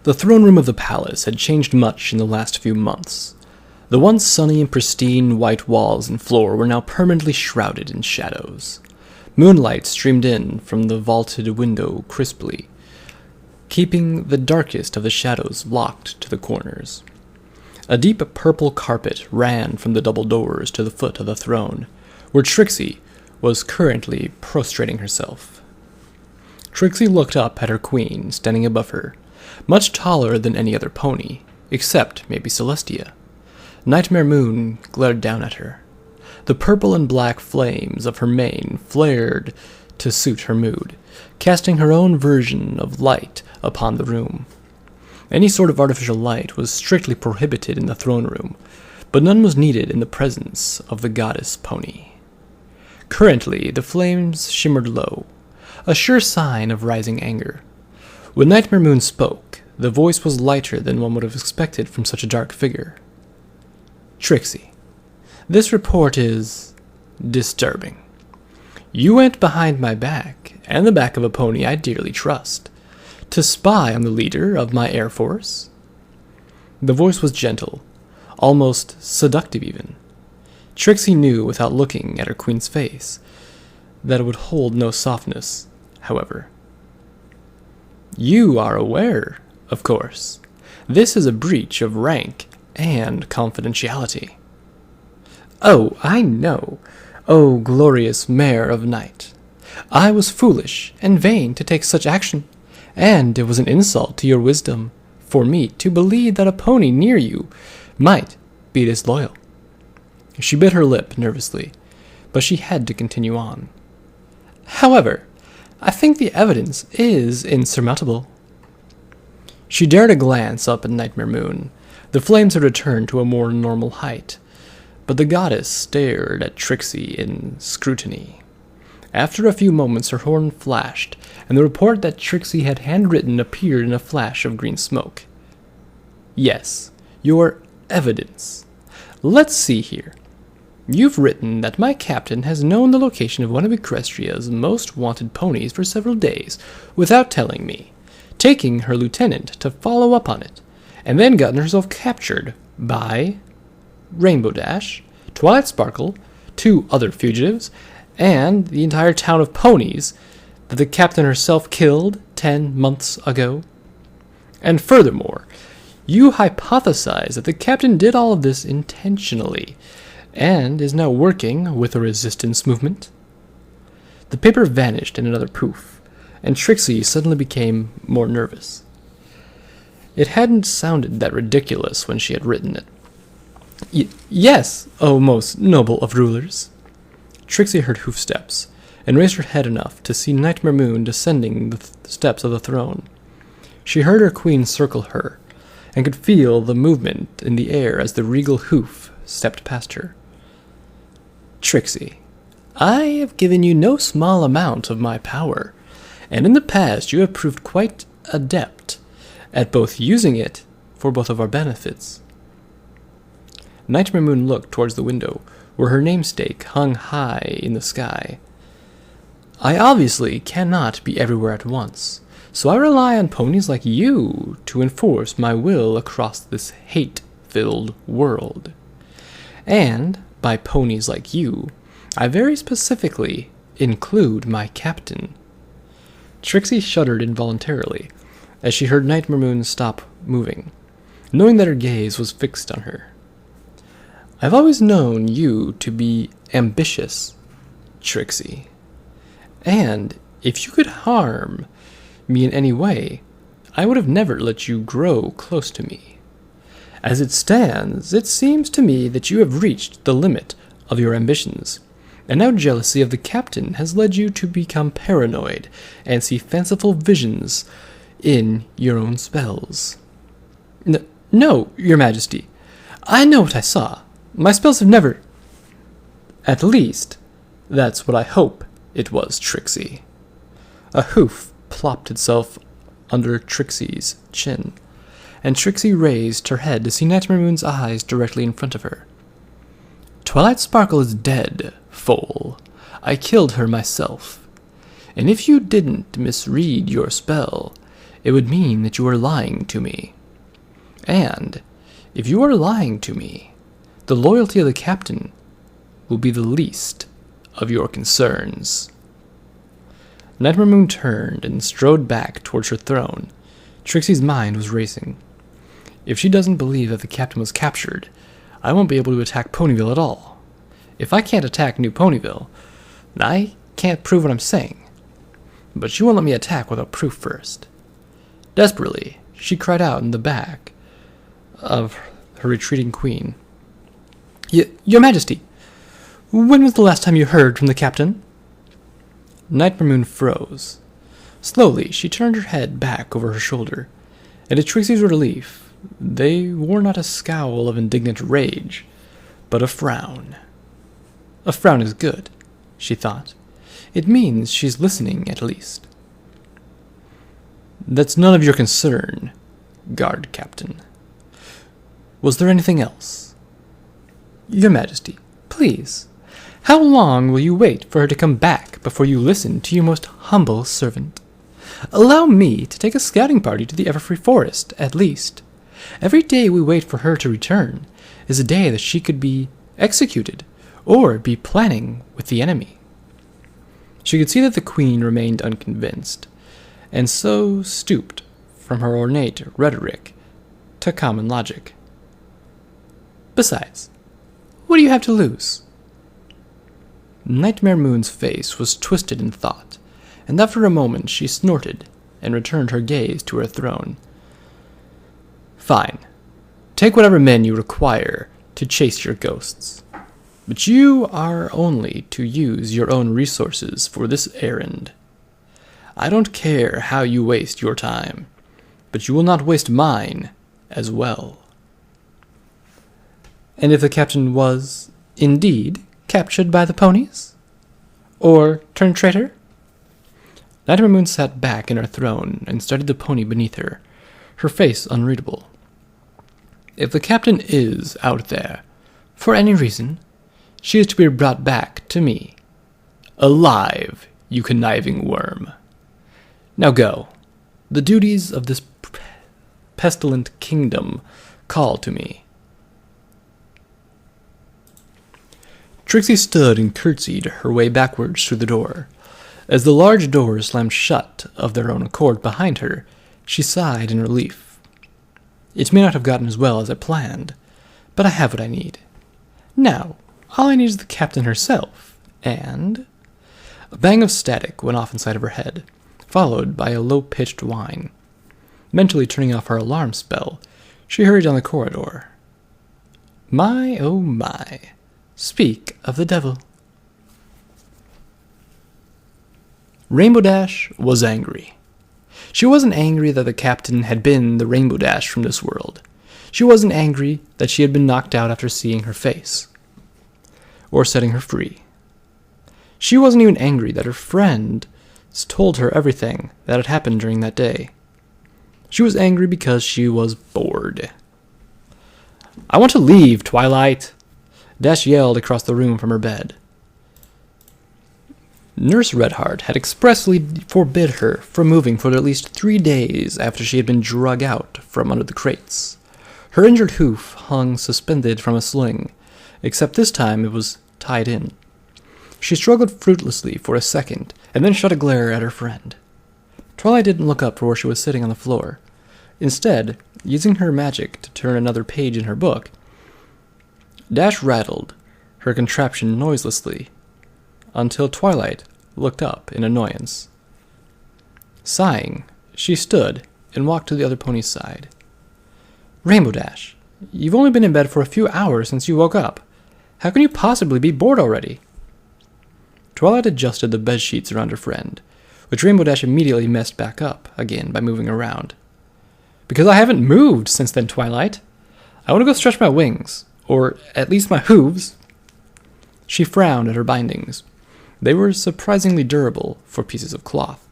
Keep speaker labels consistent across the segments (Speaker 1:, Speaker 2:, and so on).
Speaker 1: The throne room of the palace had changed much in the last few months. The once sunny and pristine white walls and floor were now permanently shrouded in shadows. Moonlight streamed in from the vaulted window crisply, keeping the darkest of the shadows locked to the corners. A deep purple carpet ran from the double doors to the foot of the throne, where Trixie was currently prostrating herself. Trixie looked up at her queen, standing above her, much taller than any other pony, except maybe Celestia. Nightmare Moon glared down at her. The purple and black flames of her mane flared to suit her mood, casting her own version of light upon the room. Any sort of artificial light was strictly prohibited in the throne room, but none was needed in the presence of the goddess pony. Currently, the flames shimmered low, a sure sign of rising anger. When Nightmare Moon spoke, the voice was lighter than one would have expected from such a dark figure. Trixie, this report is disturbing. You went behind my back, and the back of a pony I dearly trust, to spy on the leader of my air force? The voice was gentle, almost seductive even. Trixie knew without looking at her queen's face that it would hold no softness, however. You are aware, of course. This is a breach of rank and confidentiality. Oh, I know. O glorious mare of night. I was foolish and vain to take such action, and it was an insult to your wisdom for me to believe that a pony near you might be disloyal. She bit her lip nervously, but she had to continue on. However, I think the evidence is insurmountable. She dared a glance up at Nightmare Moon. The flames had returned to a more normal height, but the goddess stared at Trixie in scrutiny. After a few moments her horn flashed, and the report that Trixie had handwritten appeared in a flash of green smoke. Yes, your evidence. Let's see here. You've written that my captain has known the location of one of Equestria's most wanted ponies for several days without telling me, taking her lieutenant to follow up on it, and then gotten herself captured by Rainbow Dash, Twilight Sparkle, 2 other fugitives, and the entire town of ponies that the captain herself killed 10 months ago. And furthermore, you hypothesize that the captain did all of this intentionally, and is now working with a resistance movement. The paper vanished in another poof, and Trixie suddenly became more nervous. It hadn't sounded that ridiculous when she had written it. Yes, O most noble of rulers. Trixie heard hoofsteps, and raised her head enough to see Nightmare Moon descending the steps of the throne. She heard her queen circle her, and could feel the movement in the air as the regal hoof stepped past her. Trixie, I have given you no small amount of my power, and in the past you have proved quite adept at both using it for both of our benefits. Nightmare Moon looked towards the window, where her namesake hung high in the sky. I obviously cannot be everywhere at once, so I rely on ponies like you to enforce my will across this hate-filled world. And by ponies like you, I very specifically include my captain. Trixie shuddered involuntarily as she heard Nightmare Moon stop moving, knowing that her gaze was fixed on her. I've always known you to be ambitious, Trixie. And if you could harm me in any way, I would have never let you grow close to me. As it stands, it seems to me that you have reached the limit of your ambitions, and now jealousy of the captain has led you to become paranoid and see fanciful visions in your own spells. No, your majesty. I know what I saw. My spells have never... At least, that's what I hope it was, Trixie. A hoof plopped itself under Trixie's chin, and Trixie raised her head to see Nightmare Moon's eyes directly in front of her. Twilight Sparkle is dead, foal. I killed her myself. And if you didn't misread your spell, it would mean that you are lying to me. And if you are lying to me, the loyalty of the captain will be the least of your concerns." Nightmare Moon turned and strode back towards her throne. Trixie's mind was racing. If she doesn't believe that the captain was captured, I won't be able to attack Ponyville at all. If I can't attack New Ponyville, I can't prove what I'm saying. But she won't let me attack without proof first. Desperately, she cried out in the back of her retreating queen. Your Majesty, when was the last time you heard from the captain?" Nightmare Moon froze. Slowly, she turned her head back over her shoulder, and to Trixie's relief, they wore not a scowl of indignant rage, but a frown. A frown is good, she thought. It means she's listening, at least. "That's none of your concern, guard captain. Was there anything else?" "Your Majesty, please, how long will you wait for her to come back before you listen to your most humble servant? Allow me to take a scouting party to the Everfree Forest, at least. Every day we wait for her to return is a day that she could be executed, or be planning with the enemy." She could see that the queen remained unconvinced, and so stooped from her ornate rhetoric to common logic. "Besides, what do you have to lose?" Nightmare Moon's face was twisted in thought, and after a moment she snorted and returned her gaze to her throne. "Fine. Take whatever men you require to chase your ghosts. But you are only to use your own resources for this errand. I don't care how you waste your time, but you will not waste mine as well." "And if the captain was, indeed, captured by the ponies? Or turned traitor?" Nightmare Moon sat back in her throne and studied the pony beneath her, her face unreadable. "If the captain is out there, for any reason, she is to be brought back to me. Alive, you conniving worm. Now go. The duties of this pestilent kingdom call to me." Trixie stood and curtsied her way backwards through the door. As the large doors slammed shut of their own accord behind her, she sighed in relief. "It may not have gotten as well as I planned, but I have what I need. Now, all I need is the captain herself, and—" A bang of static went off inside of her head, followed by a low-pitched whine. Mentally turning off her alarm spell, she hurried down the corridor. My, oh my. Speak of the devil. Rainbow Dash was angry. She wasn't angry that the captain had been the Rainbow Dash from this world. She wasn't angry that she had been knocked out after seeing her face, or setting her free. She wasn't even angry that her friend told her everything that had happened during that day. She was angry because she was bored. "I want to leave, Twilight!" Dash yelled across the room from her bed. Nurse Redheart had expressly forbid her from moving for at least 3 days after she had been drug out from under the crates. Her injured hoof hung suspended from a sling, except this time it was tied in. She struggled fruitlessly for a second, and then shot a glare at her friend. Twilight didn't look up for where she was sitting on the floor. Instead, using her magic to turn another page in her book, Dash rattled her contraption noiselessly until Twilight looked up in annoyance. Sighing, she stood and walked to the other pony's side. "Rainbow Dash, you've only been in bed for a few hours since you woke up. How can you possibly be bored already?" Twilight adjusted the bed sheets around her friend, which Rainbow Dash immediately messed back up again by moving around. "Because I haven't moved since then, Twilight. I want to go stretch my wings, or at least my hooves." She frowned at her bindings. They were surprisingly durable for pieces of cloth.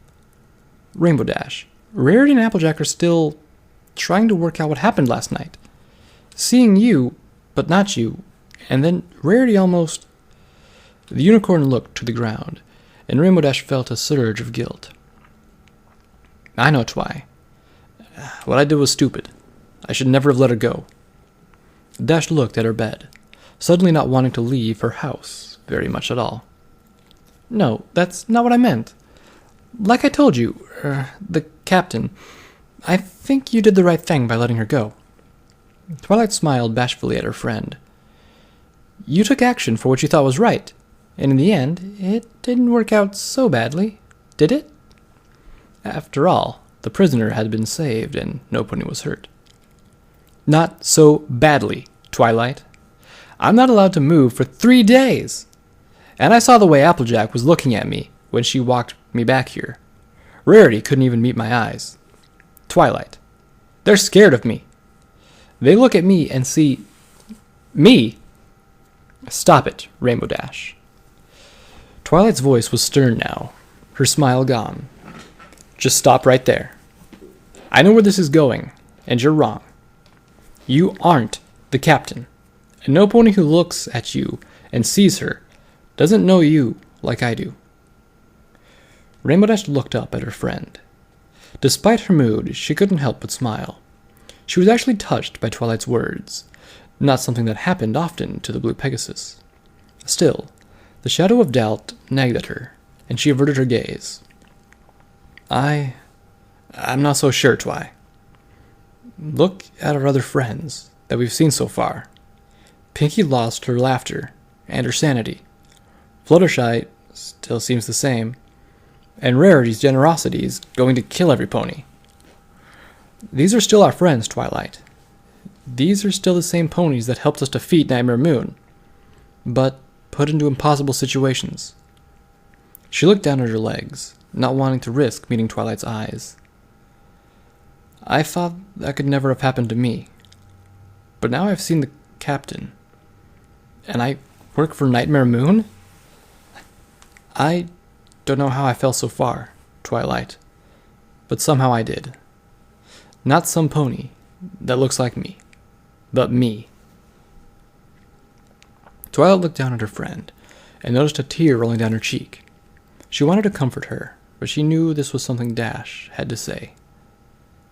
Speaker 1: "Rainbow Dash, Rarity and Applejack are still trying to work out what happened last night. Seeing you, but not you, and then Rarity almost—" The unicorn looked to the ground, and Rainbow Dash felt a surge of guilt. "I know, Twi. What I did was stupid. I should never have let her go. Dash looked at her bed, suddenly not wanting to leave her house very much at all. No, that's not what I meant. Like I told you, the captain, I think you did the right thing by letting her go. Twilight smiled bashfully at her friend. You took action for what you thought was right, and in the end, it didn't work out so badly, did it? After all, the prisoner had been saved and no pony was hurt. Not so badly, Twilight. I'm not allowed to move for 3 days. And I saw the way Applejack was looking at me when she walked me back here. Rarity couldn't even meet my eyes. Twilight. They're scared of me. They look at me and see... me. Stop it, Rainbow Dash. Twilight's voice was stern now, her smile gone. Just stop right there. I know where this is going, and you're wrong. You aren't the captain, and no pony who looks at you and sees her doesn't know you like I do. Rainbow Dash looked up at her friend. Despite her mood, she couldn't help but smile. She was actually touched by Twilight's words, not something that happened often to the Blue Pegasus. Still, the shadow of doubt nagged at her, and she averted her gaze. I'm not so sure, Twi. Look at our other friends that we've seen so far. Pinkie lost her laughter and her sanity. Fluttershy still seems the same, and Rarity's generosity is going to kill every pony. These are still our friends, Twilight. These are still the same ponies that helped us defeat Nightmare Moon, but put into impossible situations. She looked down at her legs, not wanting to risk meeting Twilight's eyes. I thought that could never have happened to me, but now I've seen the captain, and I work for Nightmare Moon? I don't know how I fell so far, Twilight, but somehow I did. Not some pony that looks like me, but me. Twilight looked down at her friend and noticed a tear rolling down her cheek. She wanted to comfort her, but she knew this was something Dash had to say.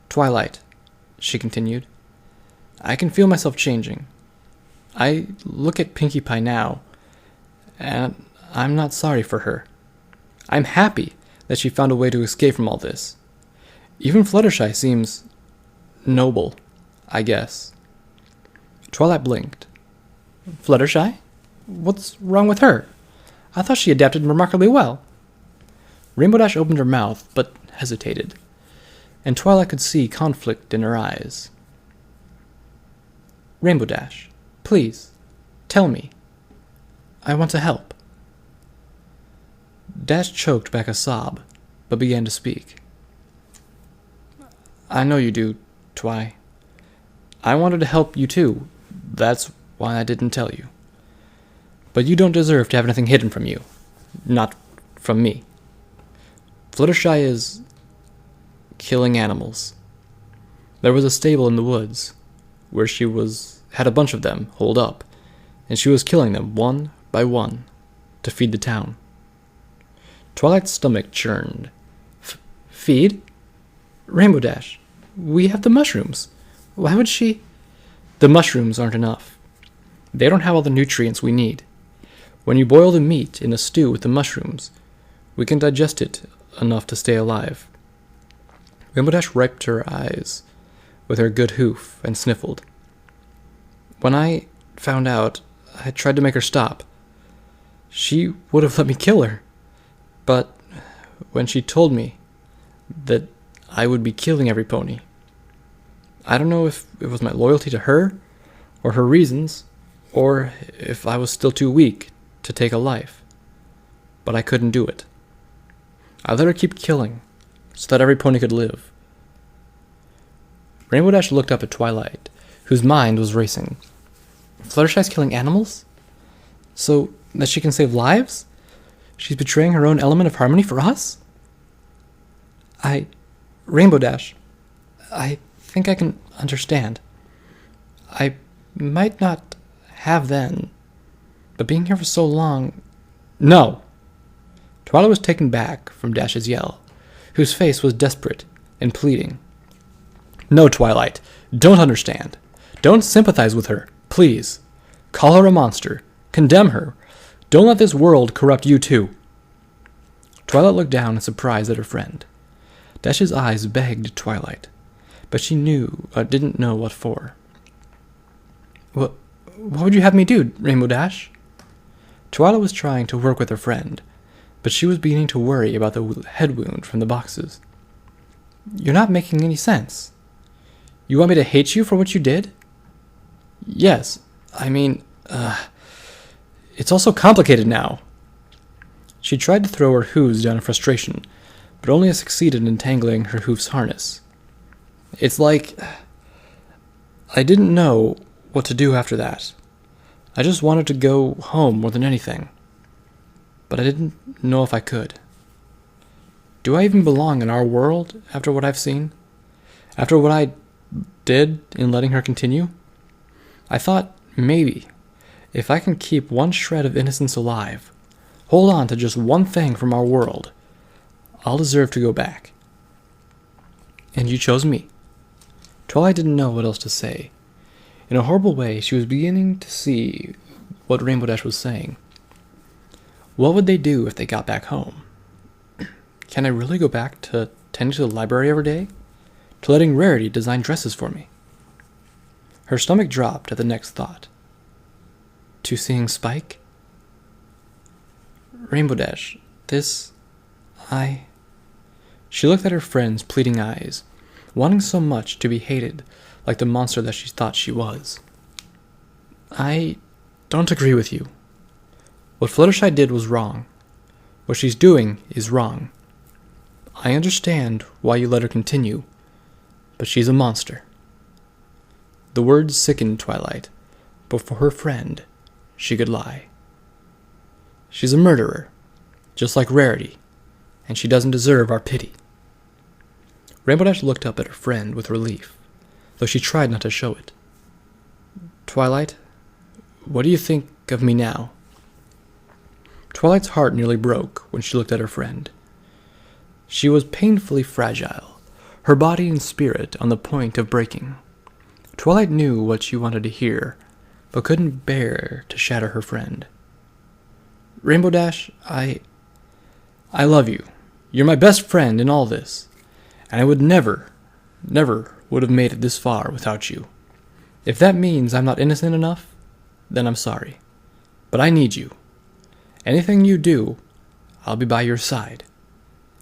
Speaker 1: Twilight, she continued, I can feel myself changing. I look at Pinkie Pie now, and I'm not sorry for her. I'm happy that she found a way to escape from all this. Even Fluttershy seems noble, I guess. Twilight blinked. Fluttershy? What's wrong with her? I thought she adapted remarkably well. Rainbow Dash opened her mouth, but hesitated, and Twilight could see conflict in her eyes. Rainbow Dash, please, tell me. I want to help. Dash choked back a sob, but began to speak. I know you do, Twi. I wanted to help you too. That's why I didn't tell you. But you don't deserve to have anything hidden from you. Not from me. Fluttershy is killing animals. There was a stable in the woods where she had a bunch of them holed up, and she was killing them one by one to feed the town. Twilight's stomach churned. Feed? Rainbow Dash, we have the mushrooms. Why would she? The mushrooms aren't enough. They don't have all the nutrients we need. When you boil the meat in a stew with the mushrooms, we can digest it enough to stay alive. Rainbow Dash wiped her eyes with her good hoof and sniffled. When I found out, I tried to make her stop. She would have let me kill her. But when she told me that I would be killing every pony, I don't know if it was my loyalty to her, or her reasons, or if I was still too weak to take a life. But I couldn't do it. I let her keep killing, so that every pony could live. Rainbow Dash looked up at Twilight, whose mind was racing. Fluttershy's killing animals? So that she can save lives? She's betraying her own element of harmony for us? Rainbow Dash, I think I can understand. I might not have then, but being here for so long... No! Twilight was taken back from Dash's yell, whose face was desperate and pleading. No, Twilight, don't understand. Don't sympathize with her, please. Call her a monster. Condemn her. Don't let this world corrupt you too. Twilight looked down in surprise at her friend. Dash's eyes begged Twilight, but she didn't know what for. What would you have me do, Rainbow Dash? Twilight was trying to work with her friend, but she was beginning to worry about the head wound from the boxes. You're not making any sense. You want me to hate you for what you did? Yes, I mean, it's all so complicated now. She tried to throw her hooves down in frustration, but only succeeded in entangling her hoof's harness. It's like I didn't know what to do after that. I just wanted to go home more than anything, but I didn't know if I could. Do I even belong in our world after what I've seen? After what I did in letting her continue? I thought maybe, if I can keep one shred of innocence alive, hold on to just one thing from our world, I'll deserve to go back. And you chose me. Twilight didn't know what else to say. In a horrible way, she was beginning to see what Rainbow Dash was saying. What would they do if they got back home? Can I really go back to tending to the library every day? To letting Rarity design dresses for me? Her stomach dropped at the next thought. To seeing Spike? Rainbow Dash, She looked at her friend's pleading eyes, wanting so much to be hated like the monster that she thought she was. I don't agree with you. What Fluttershy did was wrong. What she's doing is wrong. I understand why you let her continue, but she's a monster. The words sickened Twilight, but for her friend, she could lie. She's a murderer, just like Rarity, and she doesn't deserve our pity. Rainbow Dash looked up at her friend with relief, though she tried not to show it. Twilight, what do you think of me now? Twilight's heart nearly broke when she looked at her friend. She was painfully fragile, her body and spirit on the point of breaking. Twilight knew what she wanted to hear, but couldn't bear to shatter her friend. Rainbow Dash, I love you. You're my best friend in all this, and I would never would have made it this far without you. If that means I'm not innocent enough, then I'm sorry. But I need you. Anything you do, I'll be by your side,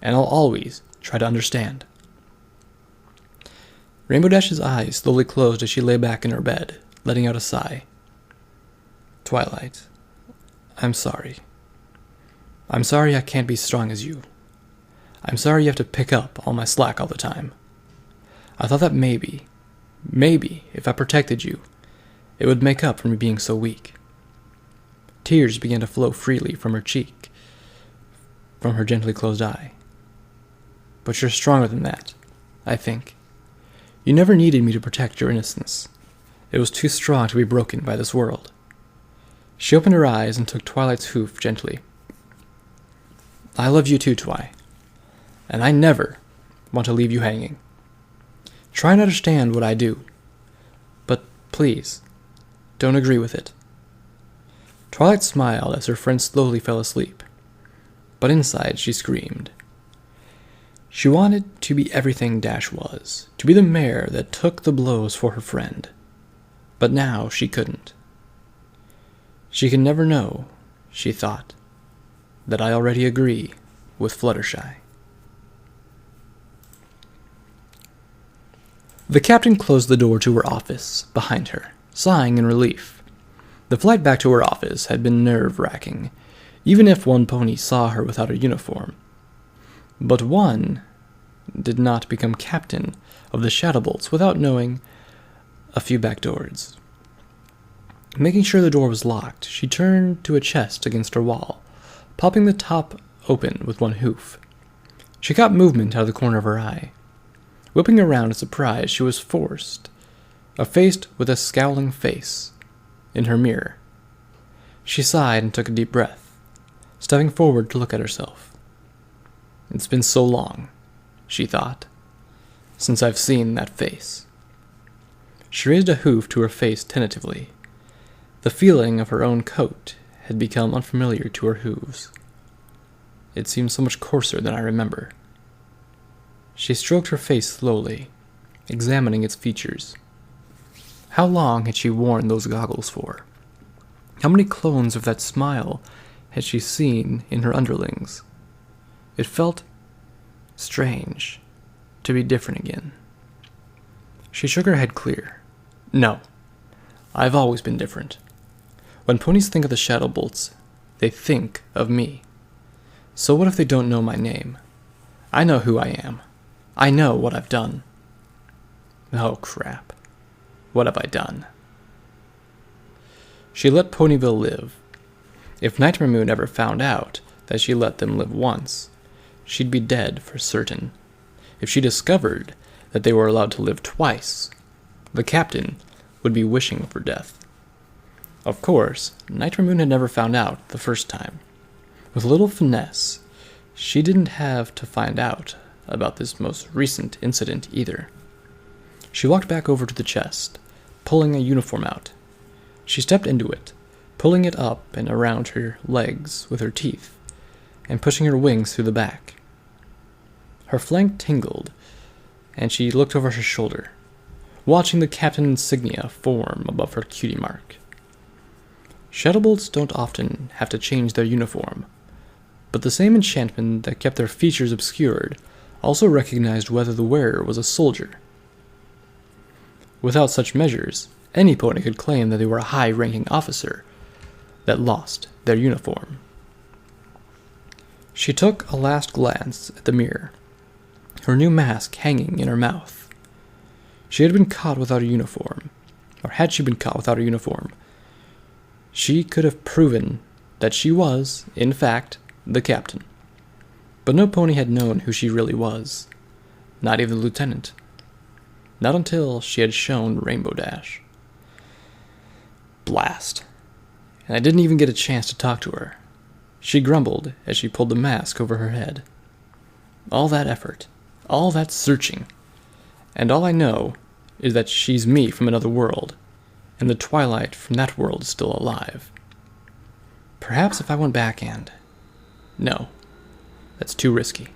Speaker 1: and I'll always try to understand. Rainbow Dash's eyes slowly closed as she lay back in her bed, letting out a sigh. Twilight, I'm sorry. I'm sorry I can't be strong as you. I'm sorry you have to pick up all my slack all the time. I thought that maybe, if I protected you, it would make up for me being so weak. Tears began to flow freely from her cheek, from her gently closed eye. But you're stronger than that, I think. You never needed me to protect your innocence. It was too strong to be broken by this world. She opened her eyes and took Twilight's hoof gently. I love you too, Twi, and I never want to leave you hanging. Try and understand what I do, but please, don't agree with it. Twilight smiled as her friend slowly fell asleep, but inside she screamed. She wanted to be everything Dash was, to be the mare that took the blows for her friend, but now she couldn't. She can never know, she thought, that I already agree with Fluttershy. The captain closed the door to her office behind her, sighing in relief. The flight back to her office had been nerve-wracking, even if one pony saw her without a uniform. But one did not become captain of the Shadowbolts without knowing a few back doors. Making sure the door was locked, she turned to a chest against her wall, popping the top open with one hoof. She caught movement out of the corner of her eye. Whipping around in surprise, she was faced with a scowling face in her mirror. She sighed and took a deep breath, stepping forward to look at herself. It's been so long, she thought. since I've seen that face." She raised a hoof to her face tentatively. The feeling of her own coat had become unfamiliar to her hooves. It seemed so much coarser than I remember. She stroked her face slowly, examining its features. How long had she worn those goggles for? How many clones of that smile had she seen in her underlings? It felt strange to be different again. She shook her head clear. "No, I've always been different. When ponies think of the Shadow Bolts, they think of me. So what if they don't know my name? I know who I am. I know what I've done." Oh, crap. What have I done? She let Ponyville live. If Nightmare Moon ever found out that she let them live once, she'd be dead for certain. If she discovered that they were allowed to live twice, the captain would be wishing for death. Of course, Nightmare Moon had never found out the first time. With a little finesse, she didn't have to find out about this most recent incident either. She walked back over to the chest, pulling a uniform out. She stepped into it, pulling it up and around her legs with her teeth, and pushing her wings through the back. Her flank tingled, and she looked over her shoulder, watching the captain insignia form above her cutie mark. Shadowbolts don't often have to change their uniform, but the same enchantment that kept their features obscured also recognized whether the wearer was a soldier. Without such measures, any pony could claim that they were a high-ranking officer that lost their uniform. She took a last glance at the mirror, her new mask hanging in her mouth. She had been caught without a uniform, or had she been caught without a uniform, she could have proven that she was, in fact, the captain. But no pony had known who she really was, not even the lieutenant. Not until she had shown Rainbow Dash. Blast. And I didn't even get a chance to talk to her. She grumbled as she pulled the mask over her head. All that effort, all that searching, and all I know is that she's me from another world, and the Twilight from that world is still alive. Perhaps if I went back and... No, that's too risky.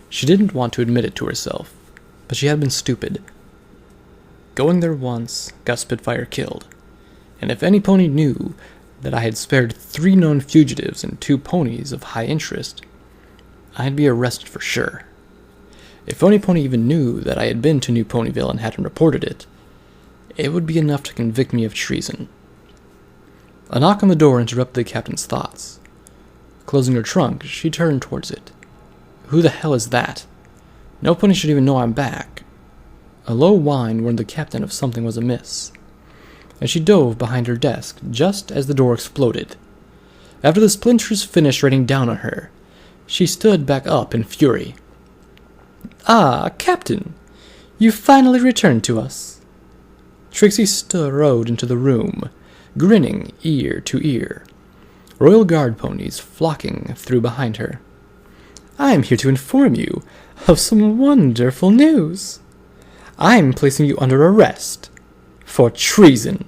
Speaker 1: She didn't want to admit it to herself, but she had been stupid. Going there once got Spitfire killed, and if any pony knew that I had spared 3 known fugitives and 2 ponies of high interest, I'd be arrested for sure. If any pony even knew that I had been to New Ponyville and hadn't reported it, it would be enough to convict me of treason. A knock on the door interrupted the captain's thoughts. Closing her trunk, she turned towards it. Who the hell is that? No pony should even know I'm back. A low whine warned the captain of something was amiss, and she dove behind her desk just as the door exploded. After the splinters finished raining down on her, she stood back up in fury. "Ah, Captain! You finally returned to us." Trixie strode into the room, grinning ear to ear, Royal Guard ponies flocking through behind her. "I am here to inform you of some wonderful news. I'm placing you under arrest for treason."